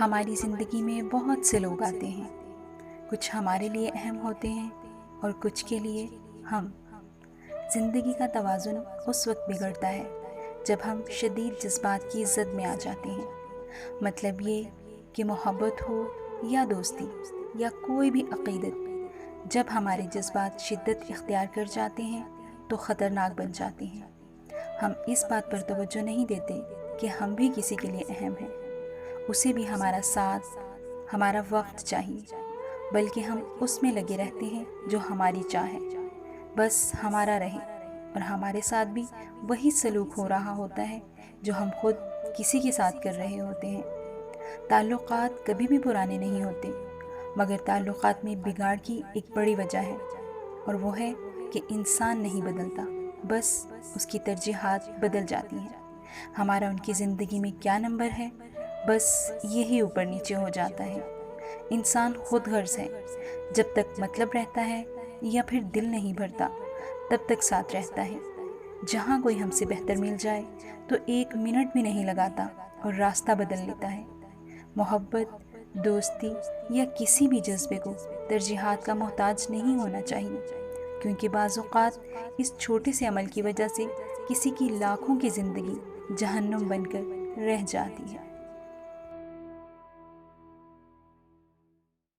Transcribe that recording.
ہماری زندگی میں بہت سے لوگ آتے ہیں، کچھ ہمارے لیے اہم ہوتے ہیں اور کچھ کے لیے ہم۔ زندگی کا توازن اس وقت بگڑتا ہے جب ہم شدید جذبات کی زد میں آ جاتے ہیں۔ مطلب یہ کہ محبت ہو یا دوستی یا کوئی بھی عقیدت، جب ہمارے جذبات شدت اختیار کر جاتے ہیں تو خطرناک بن جاتے ہیں۔ ہم اس بات پر توجہ نہیں دیتے کہ ہم بھی کسی کے لیے اہم ہیں، اسے بھی ہمارا ساتھ، ہمارا وقت چاہیے، بلکہ ہم اس میں لگے رہتے ہیں جو ہماری چاہے، بس ہمارا رہے، اور ہمارے ساتھ بھی وہی سلوک ہو رہا ہوتا ہے جو ہم خود کسی کے ساتھ کر رہے ہوتے ہیں۔ تعلقات کبھی بھی پرانے نہیں ہوتے، مگر تعلقات میں بگاڑ کی ایک بڑی وجہ ہے، اور وہ ہے کہ انسان نہیں بدلتا، بس اس کی ترجیحات بدل جاتی ہیں۔ ہمارا ان کی زندگی میں کیا نمبر ہے، بس یہی اوپر نیچے ہو جاتا ہے۔ انسان خود غرض ہے، جب تک مطلب رہتا ہے یا پھر دل نہیں بھرتا تب تک ساتھ رہتا ہے۔ جہاں کوئی ہم سے بہتر مل جائے تو 1 منٹ بھی نہیں لگاتا اور راستہ بدل لیتا ہے۔ محبت، دوستی یا کسی بھی جذبے کو ترجیحات کا محتاج نہیں ہونا چاہیے، کیونکہ بعض اوقات اس چھوٹے سے عمل کی وجہ سے کسی کی لاکھوں کی زندگی جہنم بن کر رہ جاتی ہے۔